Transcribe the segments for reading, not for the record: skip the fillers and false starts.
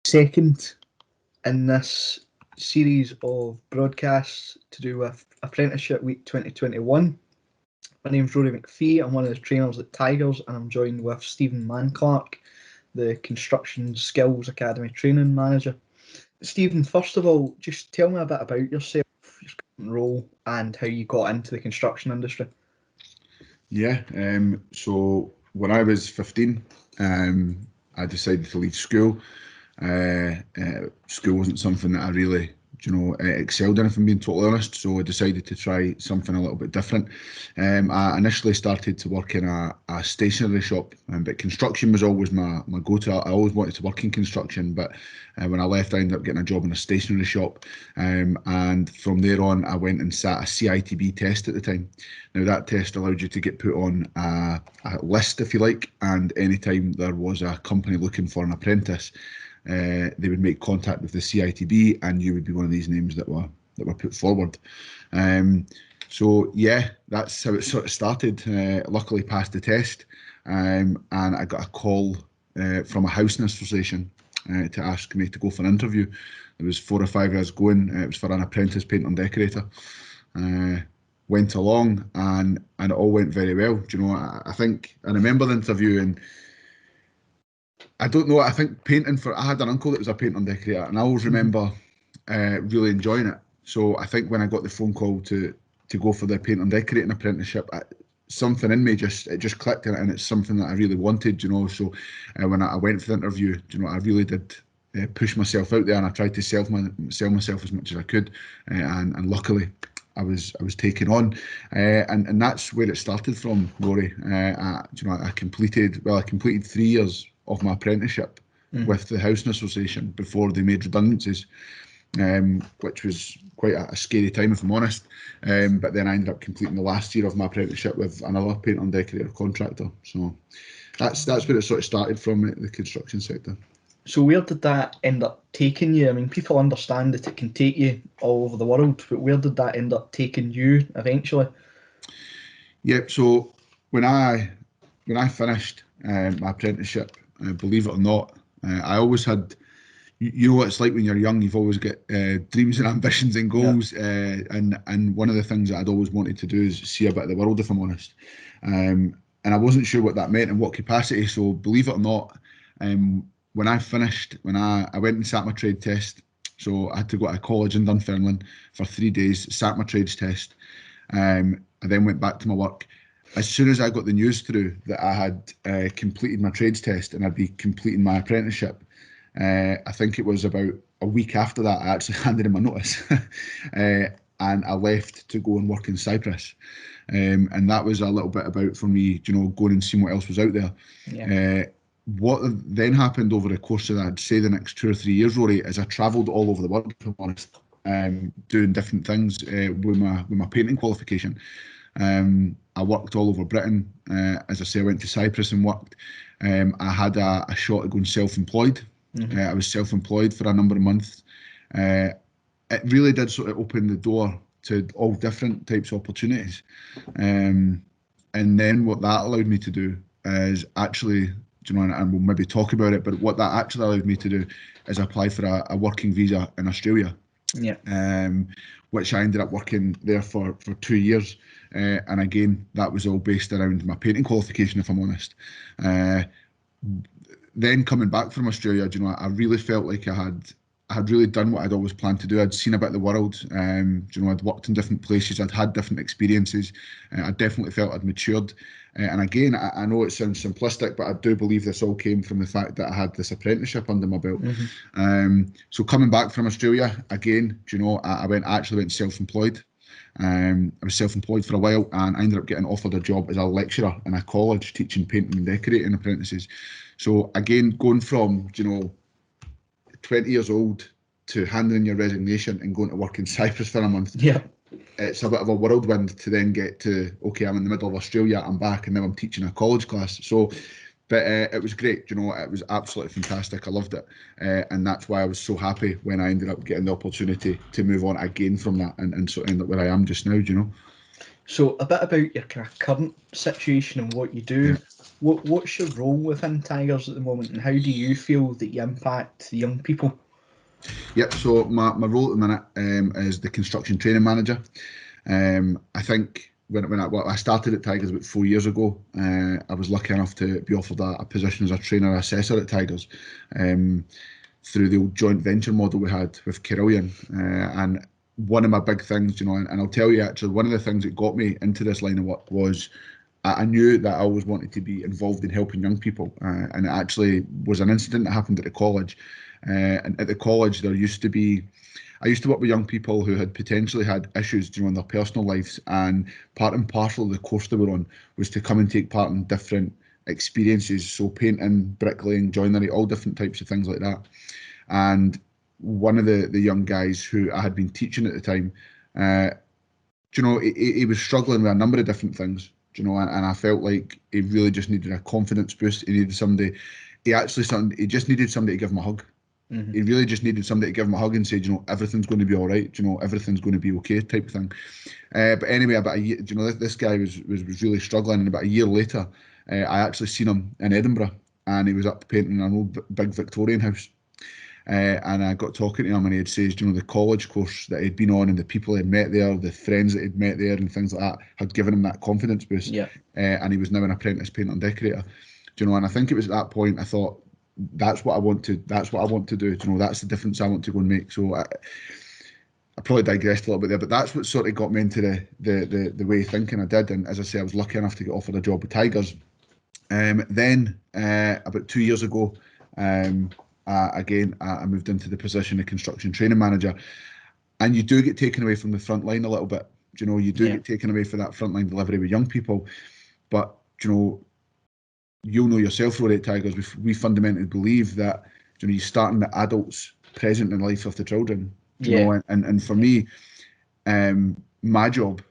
second in this series of broadcasts to do with Apprenticeship Week 2021. My name's Rory MacPhee. I'm one of the trainers at Tigers, and I'm joined with Steven Manclark, the Construction Skills Academy training manager. Steven, first of all, just tell me a bit about yourself, your current role, and how you got into the construction industry. Yeah, so when I was 15, I decided to leave school. School wasn't something that I really, excelled in, if I'm being totally honest. So I decided to try something a little bit different. I initially started to work in a stationery shop, but construction was always my go-to. I always wanted to work in construction, but when I left, I ended up getting a job in a stationery shop. And from there on, I went and sat a CITB test at the time. Now, that test allowed you to get put on a list, if you like, and anytime there was a company looking for an apprentice, they would make contact with the CITB, and you would be one of these names that were put forward. So yeah, that's how it sort of started. Luckily passed the test, and I got a call from a housing association to ask me to go for an interview. There was 4 or 5 years going. It was for an apprentice painter and decorator. Went along, and it all went very well. I think I remember the interview, and I don't know, I think I had an uncle that was a painter and decorator, and I always remember really enjoying it. So I think when I got the phone call to go for the painter and decorating apprenticeship, something in me just clicked, and it's something that I really wanted, So when I went for the interview, I really did push myself out there, and I tried to sell myself as much as I could, and luckily I was taken on, and that's where it started from, Rory. I completed 3 years of my apprenticeship with the housing association before they made redundancies, which was quite a scary time, if I'm honest. But then I ended up completing the last year of my apprenticeship with another painter and decorator contractor. So that's where it sort of started from, the construction sector. So where did that end up taking you? I mean, people understand that it can take you all over the world, but where did that end up taking you eventually? Yeah, so when I finished my apprenticeship, believe it or not, I always had, you know what it's like when you're young, you've always got dreams and ambitions and goals, and one of the things that I'd always wanted to do is see a bit of the world, if I'm honest. And I wasn't sure what that meant and what capacity, so believe it or not, when I finished, when I went and sat my trade test, so I had to go to college in Dunfermline for 3 days, sat my trades test, I then went back to my work. As soon as I got the news through that I had completed my trades test and I'd be completing my apprenticeship, I think it was about a week after that, I actually handed in my notice, and I left to go and work in Cyprus. And that was a little bit about, for me, going and seeing what else was out there. Yeah. What then happened over the course of, I'd say, the next 2 or 3 years, Rory, is I travelled all over the world, if I'm honest, doing different things with my painting qualification. I worked all over Britain. As I say, I went to Cyprus and worked. I had a shot at going self-employed. I was self-employed for a number of months. It really did sort of open the door to all different types of opportunities. And then what that allowed me to do is actually, and we'll maybe talk about it, but what that actually allowed me to do is apply for a working visa in Australia. Yeah. Which I ended up working there for 2 years. And again, that was all based around my painting qualification, if I'm honest. Then coming back from Australia, I really felt like I had really done what I'd always planned to do. I'd seen a bit of the world. I'd worked in different places. I'd had different experiences. I definitely felt I'd matured. And again, I know it sounds simplistic, but I do believe this all came from the fact that I had this apprenticeship under my belt. So coming back from Australia, again, I actually went self-employed. I was self-employed for a while, and I ended up getting offered a job as a lecturer in a college teaching painting and decorating apprentices. So again, going from 20 years old to handing in your resignation and going to work in Cyprus for a month. Yeah. It's a bit of a whirlwind to then get to, okay, I'm in the middle of Australia, I'm back, and now I'm teaching a college class. So, but it was great, it was absolutely fantastic. I loved it. And that's why I was so happy when I ended up getting the opportunity to move on again from that and sort of end up where I am just now, So a bit about your kind of current situation and what you do. Yeah. What's your role within Tigers at the moment, and how do you feel that you impact the young people? Yep. So my role at the minute is the construction training manager. I think when I started at Tigers about 4 years ago, I was lucky enough to be offered a position as a trainer assessor at Tigers, through the old joint venture model we had with Carillion. And one of my big things, and I'll tell you actually, one of the things that got me into this line of work was I knew that I always wanted to be involved in helping young people. And it actually was an incident that happened at the college. And at the college, I used to work with young people who had potentially had issues, in their personal lives, and part and parcel of the course they were on was to come and take part in different experiences, so painting, bricklaying, joinery, all different types of things like that. And one of the young guys who I had been teaching at the time, he was struggling with a number of different things, and I felt like he really just needed a confidence boost. He needed somebody. He just needed somebody to give him a hug. Mm-hmm. He really just needed somebody to give him a hug and say, everything's going to be all right. Everything's going to be okay, type of thing. But anyway, about a year, this guy was really struggling, and about a year later, I actually seen him in Edinburgh, and he was up painting an old big Victorian house. And I got talking to him, and he had said, the college course that he'd been on, and the people he'd met there, the friends that he'd met there, and things like that, had given him that confidence boost. Yeah. And he was now an apprentice painter and decorator. And I think it was at that point I thought, that's what I want to do. That's the difference I want to go and make. So I probably digressed a little bit there, but that's what sort of got me into the way of thinking I did. And as I say, I was lucky enough to get offered a job with Tigers. Then about 2 years ago, again, I moved into the position of construction training manager, and you do get taken away from the front line a little bit. You do get taken away for that frontline delivery with young people, but you'll know yourself, Rory, at Tigers, we fundamentally believe that you start in the adults present in the life of the children. And for me, my job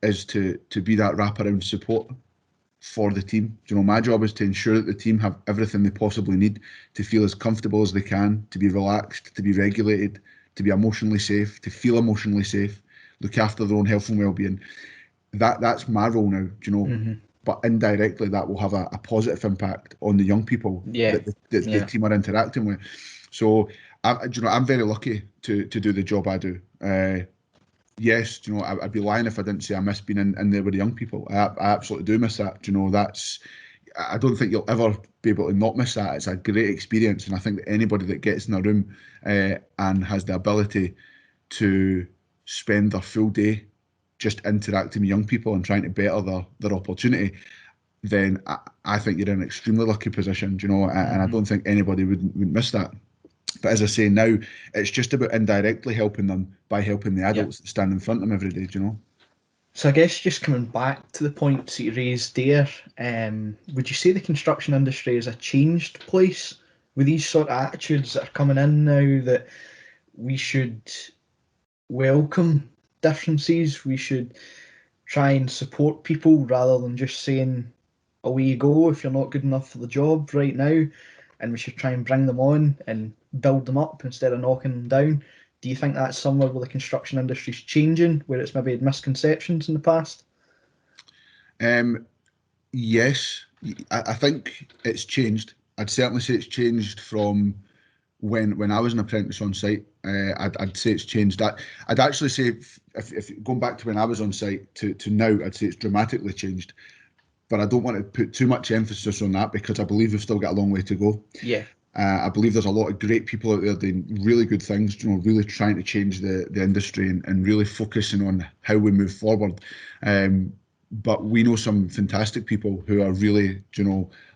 is to be that wraparound support for the team. My job is to ensure that the team have everything they possibly need to feel as comfortable as they can, to be relaxed, to be regulated, to be emotionally safe, to feel emotionally safe, look after their own health and well-being. That's my role now, Mm-hmm. But indirectly that will have a positive impact on the young people that the team are interacting with. So I'm very lucky to do the job I do. Yes, I'd be lying if I didn't say I miss being in there with the young people. I absolutely do miss that. I don't think you'll ever be able to not miss that. It's a great experience, and I think that anybody that gets in a room and has the ability to spend their full day just interacting with young people and trying to better their opportunity, then I think you're in an extremely lucky position, and I don't think anybody would miss that. But as I say, now it's just about indirectly helping them by helping the adults that stand in front of them every day, So I guess just coming back to the points that you raised there, would you say the construction industry is a changed place with these sort of attitudes that are coming in now, that we should welcome differences, we should try and support people rather than just saying, away you go if you're not good enough for the job right now, and we should try and bring them on and build them up instead of knocking them down? Do you think that's somewhere where the construction industry's changing, where it's maybe had misconceptions in the past? Yes, I think it's changed. I'd certainly say it's changed from when I was an apprentice on site. I'd say it's changed. I'd actually say if going back to when I was on site to now, I'd say it's dramatically changed. But I don't want to put too much emphasis on that because I believe we've still got a long way to go. Yeah. I believe there's a lot of great people out there doing really good things, really trying to change the industry and really focusing on how we move forward. But we know some fantastic people who are really,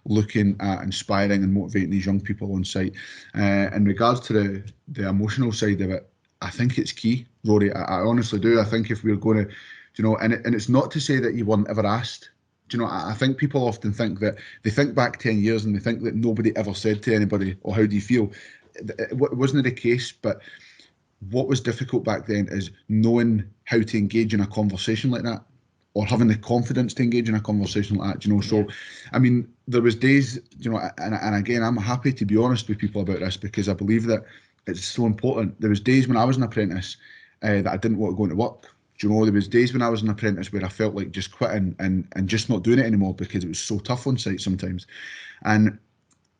looking at inspiring and motivating these young people on site. In regards to the emotional side of it, I think it's key, Rory. I honestly do. I think if we're going to, and it's not to say that you weren't ever asked. I think people often think that they think back 10 years and they think that nobody ever said to anybody, "Oh, how do you feel?" It wasn't the case, but what was difficult back then is knowing how to engage in a conversation like that, or having the confidence to engage in a conversation like that. So, I mean, there was days, and again, I'm happy to be honest with people about this because I believe that it's so important. There was days when I was an apprentice that I didn't want to go into work. Do you know, there was days when I was an apprentice where I felt like just quitting and just not doing it anymore because it was so tough on site sometimes. And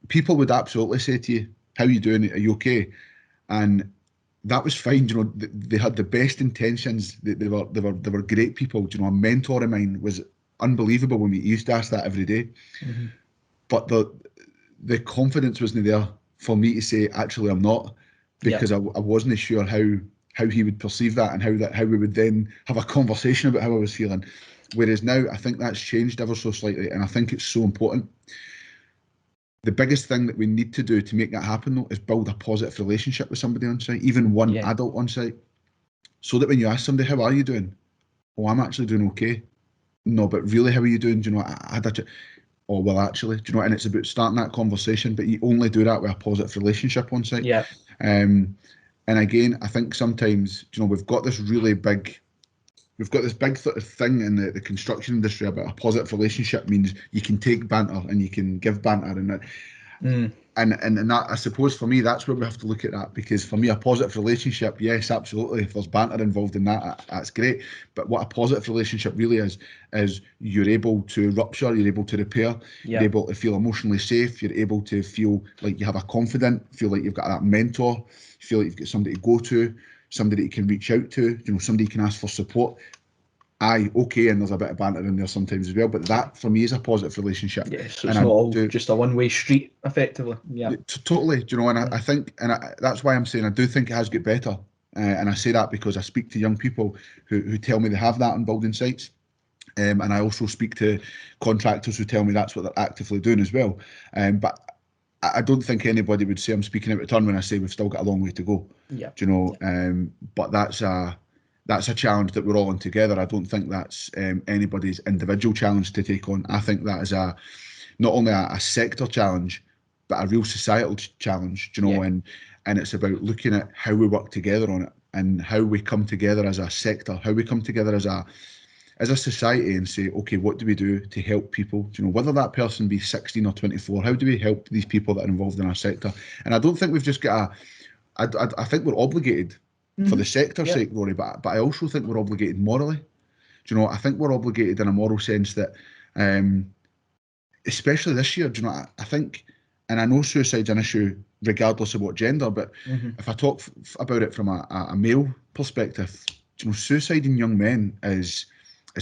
people would absolutely say to you, how are you doing? Are you okay? And that was fine. You know, they had the best intentions. They were great people. You know, a mentor of mine was unbelievable when we used to ask that every day. Mm-hmm. But the confidence wasn't there for me to say, actually, I'm not, because I wasn't sure how he would perceive that and how we would then have a conversation about how I was feeling. Whereas now, I think that's changed ever so slightly, and I think it's so important. The biggest thing that we need to do to make that happen, though, is build a positive relationship with somebody on site, even one adult on site, so that when you ask somebody, how are you doing? Oh, I'm actually doing okay. No, but really, how are you doing? Do you know, I had a oh, well, actually, do you know, and it's about starting that conversation, but you only do that with a positive relationship on site. Yeah. And again, I think sometimes, you know, we've got this big sort of thing in the construction industry about a positive relationship means you can take banter and you can give banter, and that, and that, I suppose for me, that's where we have to look at that, because for me, a positive relationship, yes, absolutely, if there's banter involved in that, that's great. But what a positive relationship really is you're able to rupture, you're able to repair, you're able to feel emotionally safe, you're able to feel like you have a confidant, feel like you've got that mentor, feel like you've got somebody to go to, somebody you can reach out to, you know, somebody you can ask for support. Aye, okay, and there's a bit of banter in there sometimes as well, but that for me is a positive relationship. Yeah, so it's not all just a one-way street, effectively. Yeah, totally. Do you know, and I think, and that's why I'm saying I do think it has got better, and I say that because I speak to young people who tell me they have that on building sites, and I also speak to contractors who tell me that's what they're actively doing as well. But I don't think anybody would say I'm speaking out of turn when I say we've still got a long way to go. Yeah. Do you know? But that's a challenge that we're all in together. I don't think that's anybody's individual challenge to take on. I think that is not only a sector challenge, but a real societal challenge. Do you know? And it's about looking at how we work together on it and how we come together as a sector, how we come together as a society and say, okay, what do we do to help people? Do you know, whether that person be 16 or 24, how do we help these people that are involved in our sector? And I don't think we've just got I think we're obligated for the sector's sake, Rory, but I also think we're obligated morally. Do you know, I think we're obligated in a moral sense that, especially this year, do you know, I think, and I know suicide's an issue regardless of what gender, but if I talk about it from a male perspective, do you know, suicide in young men is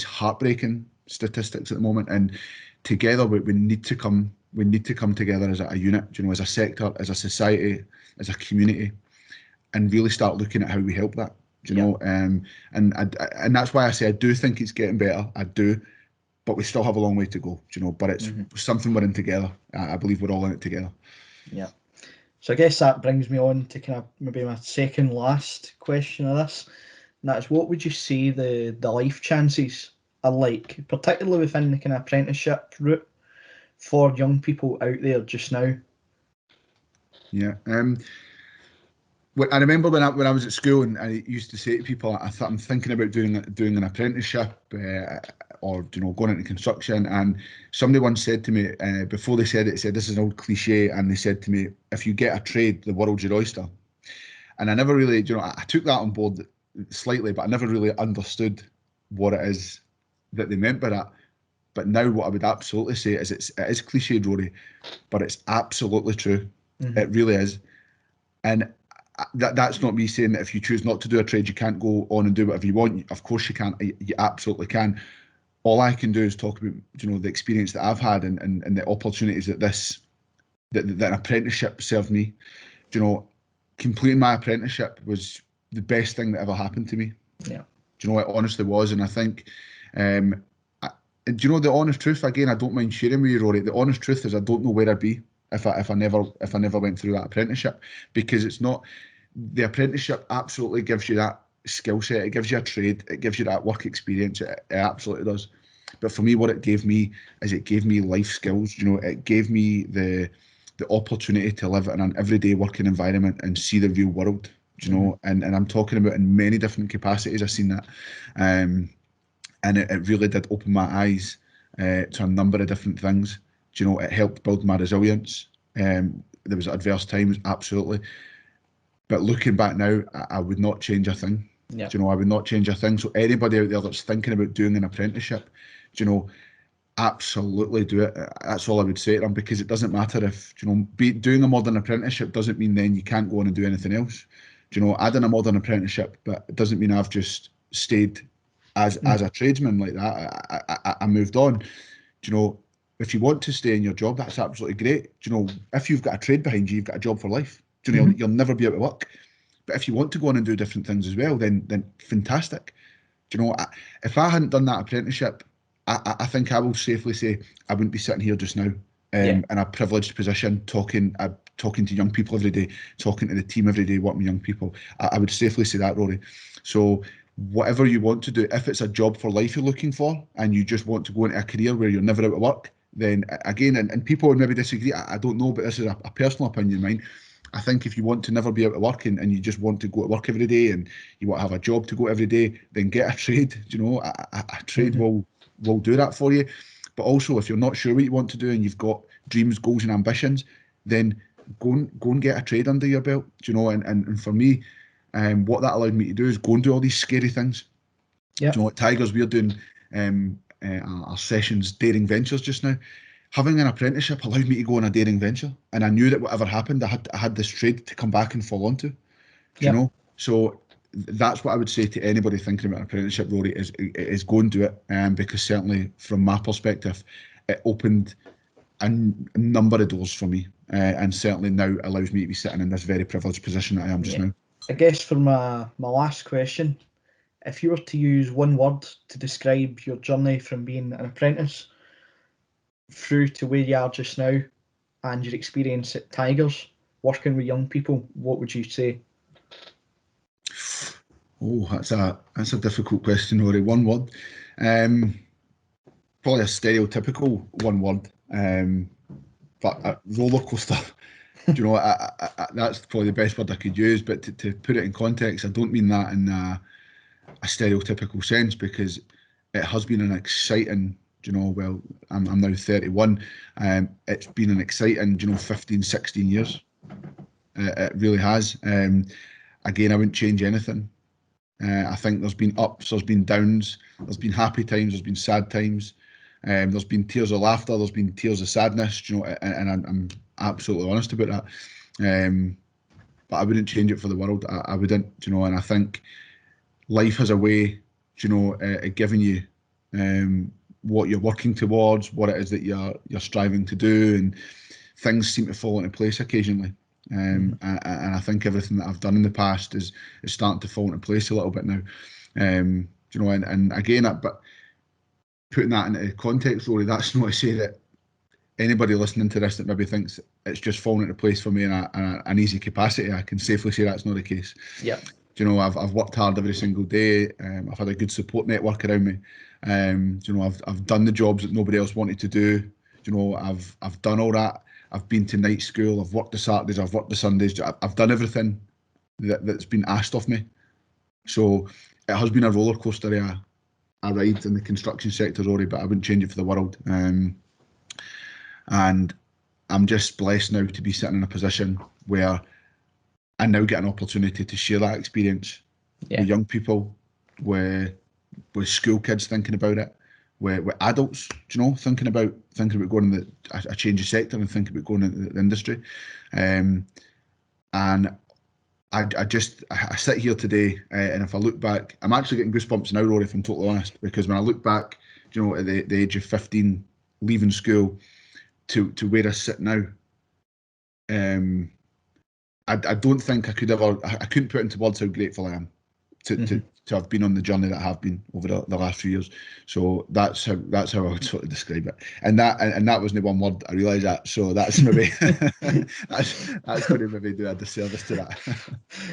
heartbreaking statistics at the moment, and together we need to come together as a unit, you know, as a sector, as a society, as a community, and really start looking at how we help that. Do you know? And that's why I say I do think it's getting better. I do, but we still have a long way to go. Do you know? But it's something we're in together. I believe we're all in it together. Yeah. So I guess that brings me on to kind of maybe my second last question of this. And that is, what would you say the life chances are like, particularly within the kind of apprenticeship route, for young people out there just now? Yeah. I remember when I was at school and I used to say to people, I'm thinking about doing an apprenticeship or, you know, going into construction. And somebody once said to me, before they said it, said, this is an old cliche. And they said to me, if you get a trade, the world's your oyster. And I never really, you know, I took that on board slightly, but I never really understood what it is that they meant by that. But now what I would absolutely say is it is cliched, Rory, but it's absolutely true. It really is. And that's not me saying that if you choose not to do a trade, you can't go on and do whatever you want. Of course you can. You absolutely can. All I can do is talk about, you know, the experience that I've had and the opportunities that that an apprenticeship served me. You know, completing my apprenticeship was the best thing that ever happened to me. Yeah. Do you know, it honestly was. And I think, do you know the honest truth? Again, I don't mind sharing with you, Rory. The honest truth is I don't know where I'd be if I never went through that apprenticeship, because it's not, the apprenticeship absolutely gives you that skill set. It gives you a trade. It gives you that work experience. It absolutely does. But for me, what it gave me is it gave me life skills. You know, it gave me the opportunity to live in an everyday working environment and see the real world. You know, and I'm talking about in many different capacities. I've seen that, and it really did open my eyes to a number of different things. Do you know, it helped build my resilience. There was adverse times, absolutely. But looking back now, I would not change a thing. Yeah. Do you know, I would not change a thing. So anybody out there that's thinking about doing an apprenticeship, do you know, absolutely do it. That's all I would say to them, because it doesn't matter if, do you know, doing a modern apprenticeship doesn't mean then you can't go on and do anything else. Do you know, I done a modern apprenticeship, but it doesn't mean I've just stayed as a tradesman like that. I moved on. Do you know, if you want to stay in your job, that's absolutely great. Do you know, if you've got a trade behind you, you've got a job for life. Do you know, you'll never be out of work. But if you want to go on and do different things as well, then fantastic. Do you know, if I hadn't done that apprenticeship, I think I will safely say I wouldn't be sitting here just now in a privileged position talking to young people every day, talking to the team every day, working with young people. I would safely say that, Rory. So whatever you want to do, if it's a job for life you're looking for and you just want to go into a career where you're never out of work, then again, and people would maybe disagree, I don't know, but this is a personal opinion of mine. I think if you want to never be out of work and you just want to go to work every day and you want to have a job to go every day, then get a trade. Do you know, a trade will do that for you. But also, if you're not sure what you want to do and you've got dreams, goals, and ambitions, then go and get a trade under your belt. Do you know? And for me, what that allowed me to do is go and do all these scary things. Yeah. Do you know, at Tigers, we're doing our sessions, daring ventures just now. Having an apprenticeship allowed me to go on a daring venture, and I knew that whatever happened, I had this trade to come back and fall onto. Do you know? So that's what I would say to anybody thinking about an apprenticeship, Rory, is go and do it. Because certainly from my perspective, it opened a number of doors for me, and certainly now allows me to be sitting in this very privileged position that I am just now. I guess for my last question, if you were to use one word to describe your journey from being an apprentice through to where you are just now and your experience at Tigers, working with young people, what would you say? Oh, that's a difficult question, Rory. One word. Probably a stereotypical one word. But a roller coaster. Do you know, that's probably the best word I could use. But to put it in context, I don't mean that in a stereotypical sense, because it has been an exciting, you know, well, I'm now 31. It's been an exciting, 15, 16 years. It really has. Again, I wouldn't change anything. I think there's been ups, there's been downs, there's been happy times, there's been sad times. There's been tears of laughter, there's been tears of sadness, and I'm absolutely honest about that. But I wouldn't change it for the world. I wouldn't, and I think life has a way, of giving you what you're working towards, what it is that you're striving to do, and things seem to fall into place occasionally. And I think everything that I've done in the past is starting to fall into place a little bit now. And again, but putting that into context, Rory, that's not to say that anybody listening to this that maybe thinks it's just fallen into place for me in an easy capacity, I can safely say that's not the case. Yeah. I've worked hard every single day. I've had a good support network around me. I've done the jobs that nobody else wanted to do. I've done all that. I've been to night school. I've worked the Saturdays. I've worked the Sundays. I've done everything that's been asked of me. So it has been a roller coaster, a ride in the construction sector, Rory, but I wouldn't change it for the world. And I'm just blessed now to be sitting in a position where I now get an opportunity to share that experience with young people, with school kids thinking about it, with adults, thinking about going in a change of sector and thinking about going into the industry. And I sit here today, and if I look back, I'm actually getting goosebumps now, Rory, if I'm totally honest, because when I look back, at the age of 15, leaving school to where I sit now, I don't think I couldn't put into words how grateful I am to have been on the journey that I have been over the last few years. So that's how I would sort of describe it. And that wasn't one word, I realise that. So that's maybe that's going to maybe do a disservice to that.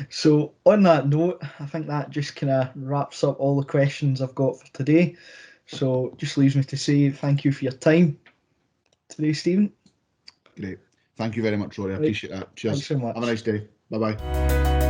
So on that note, I think that just kind of wraps up all the questions I've got for today. So just leaves me to say thank you for your time today, Steven. Great. Thank you very much, Rory. I appreciate that. Cheers. Thanks so much. Have a nice day. Bye-bye.